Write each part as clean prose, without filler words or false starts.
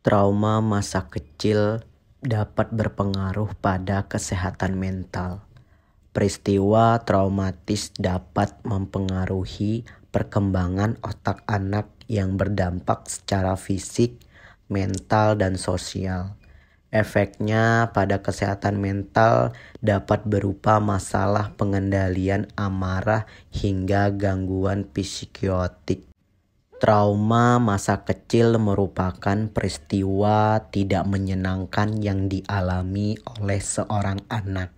Trauma masa kecil dapat berpengaruh pada kesehatan mental. Peristiwa traumatis dapat mempengaruhi perkembangan otak anak yang berdampak secara fisik, mental, dan sosial. Efeknya pada kesehatan mental dapat berupa masalah pengendalian amarah hingga gangguan psikiotik. Trauma masa kecil merupakan peristiwa tidak menyenangkan yang dialami oleh seorang anak.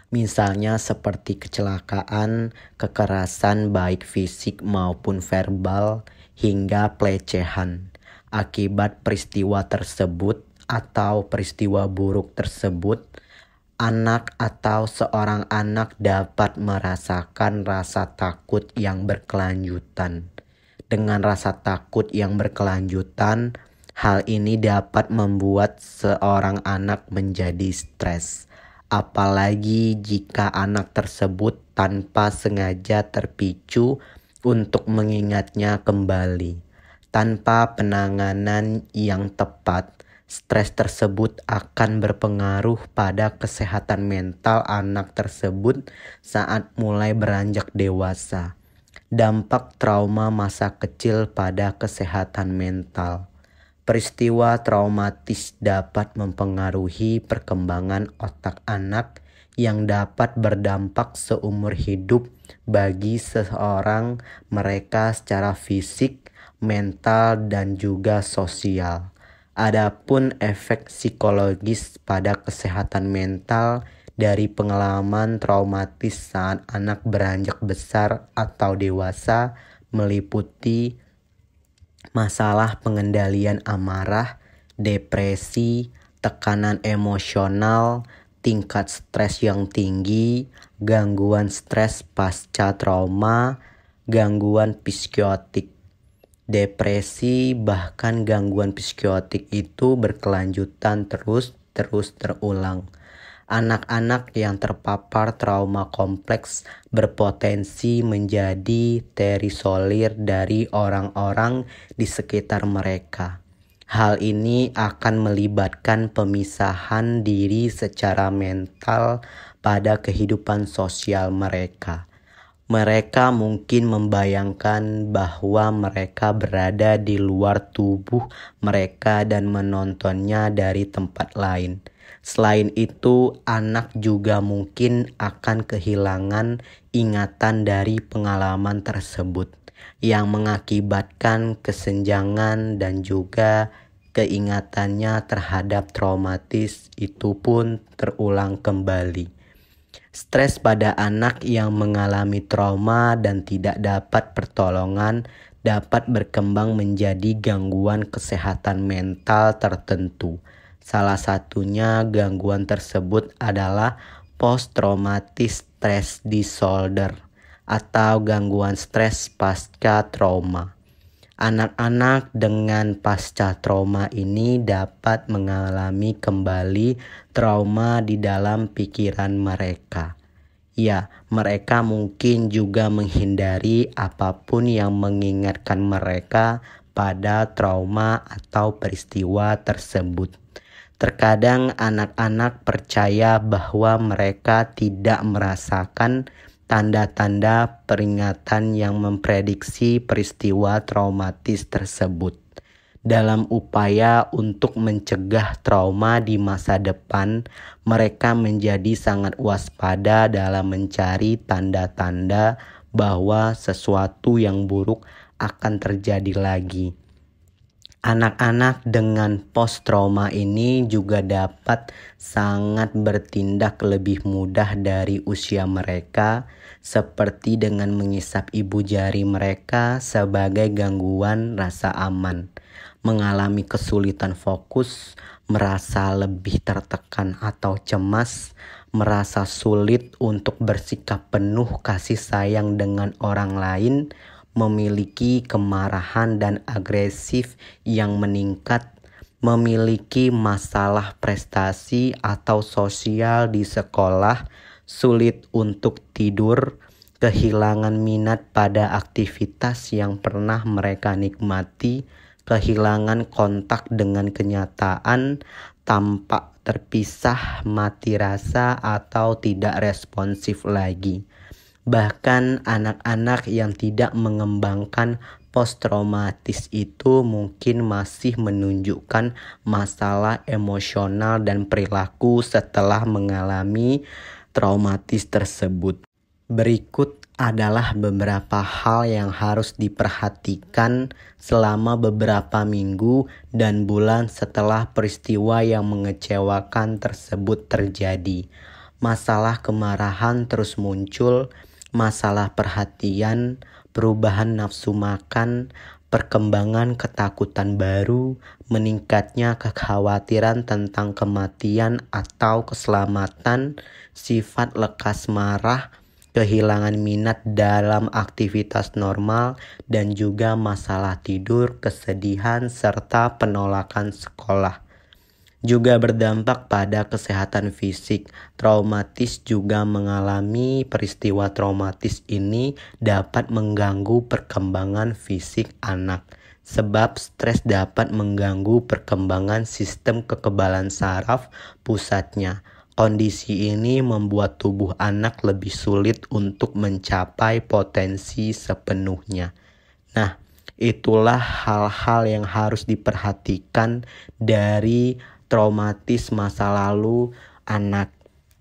Misalnya seperti kecelakaan, kekerasan baik fisik maupun verbal, hingga pelecehan. Akibat peristiwa tersebut atau peristiwa buruk tersebut, anak atau seorang anak dapat merasakan rasa takut yang berkelanjutan. Dengan rasa takut yang berkelanjutan, hal ini dapat membuat seorang anak menjadi stres. Apalagi jika anak tersebut tanpa sengaja terpicu untuk mengingatnya kembali. Tanpa penanganan yang tepat, stres tersebut akan berpengaruh pada kesehatan mental anak tersebut saat mulai beranjak dewasa. Dampak trauma masa kecil pada kesehatan mental. Peristiwa traumatis dapat mempengaruhi perkembangan otak anak yang dapat berdampak seumur hidup bagi seseorang mereka secara fisik, mental, dan juga sosial. Adapun efek psikologis pada kesehatan mental dari pengalaman traumatis saat anak beranjak besar atau dewasa meliputi masalah pengendalian amarah, depresi, tekanan emosional, tingkat stres yang tinggi, gangguan stres pasca trauma, gangguan psikiotik. Depresi bahkan gangguan psikiotik itu berkelanjutan terus terulang. Anak-anak yang terpapar trauma kompleks berpotensi menjadi terisolir dari orang-orang di sekitar mereka. Hal ini akan melibatkan pemisahan diri secara mental pada kehidupan sosial mereka. Mereka mungkin membayangkan bahwa mereka berada di luar tubuh mereka dan menontonnya dari tempat lain. Selain itu, anak juga mungkin akan kehilangan ingatan dari pengalaman tersebut, yang mengakibatkan kesenjangan dan juga keingatannya terhadap traumatis itu pun terulang kembali. Stres pada anak yang mengalami trauma dan tidak dapat pertolongan dapat berkembang menjadi gangguan kesehatan mental tertentu. Salah satunya gangguan tersebut adalah post-traumatic stress disorder atau gangguan stres pasca trauma. Anak-anak dengan pasca trauma ini dapat mengalami kembali trauma di dalam pikiran mereka. Ya, mereka mungkin juga menghindari apapun yang mengingatkan mereka pada trauma atau peristiwa tersebut. Terkadang anak-anak percaya bahwa mereka tidak merasakan tanda-tanda peringatan yang memprediksi peristiwa traumatis tersebut. Dalam upaya untuk mencegah trauma di masa depan, mereka menjadi sangat waspada dalam mencari tanda-tanda bahwa sesuatu yang buruk akan terjadi lagi. Anak-anak dengan post-trauma ini juga dapat sangat bertindak lebih mudah dari usia mereka, seperti dengan mengisap ibu jari mereka sebagai gangguan rasa aman, mengalami kesulitan fokus, merasa lebih tertekan atau cemas, merasa sulit untuk bersikap penuh kasih sayang dengan orang lain, memiliki kemarahan dan agresif yang meningkat, memiliki masalah prestasi atau sosial di sekolah, sulit untuk tidur, kehilangan minat pada aktivitas yang pernah mereka nikmati, kehilangan kontak dengan kenyataan, tampak terpisah, mati rasa, atau tidak responsif lagi. Bahkan anak-anak yang tidak mengembangkan post-traumatis itu mungkin masih menunjukkan masalah emosional dan perilaku setelah mengalami traumatis tersebut. Berikut adalah beberapa hal yang harus diperhatikan selama beberapa minggu dan bulan setelah peristiwa yang mengecewakan tersebut terjadi. Masalah kemarahan terus muncul, masalah perhatian, perubahan nafsu makan, perkembangan ketakutan baru, meningkatnya kekhawatiran tentang kematian atau keselamatan, sifat lekas marah, kehilangan minat dalam aktivitas normal, dan juga masalah tidur, kesedihan, serta penolakan sekolah. Juga berdampak pada kesehatan fisik. Traumatis juga mengalami peristiwa traumatis ini dapat mengganggu perkembangan fisik anak. Sebab stres dapat mengganggu perkembangan sistem kekebalan saraf pusatnya. Kondisi ini membuat tubuh anak lebih sulit untuk mencapai potensi sepenuhnya. Nah, itulah hal-hal yang harus diperhatikan dari traumatis masa lalu anak.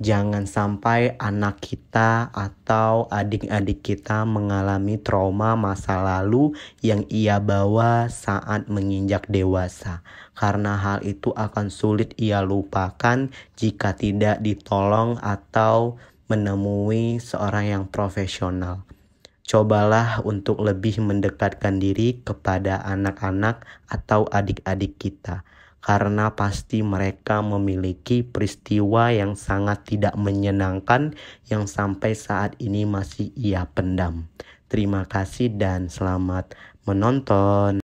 Jangan sampai anak kita atau adik-adik kita mengalami trauma masa lalu yang ia bawa saat menginjak dewasa. Karena hal itu akan sulit ia lupakan jika tidak ditolong atau menemui seorang yang profesional. Cobalah untuk lebih mendekatkan diri kepada anak-anak atau adik-adik kita. Karena pasti mereka memiliki peristiwa yang sangat tidak menyenangkan yang sampai saat ini masih ia pendam. Terima kasih dan selamat menonton.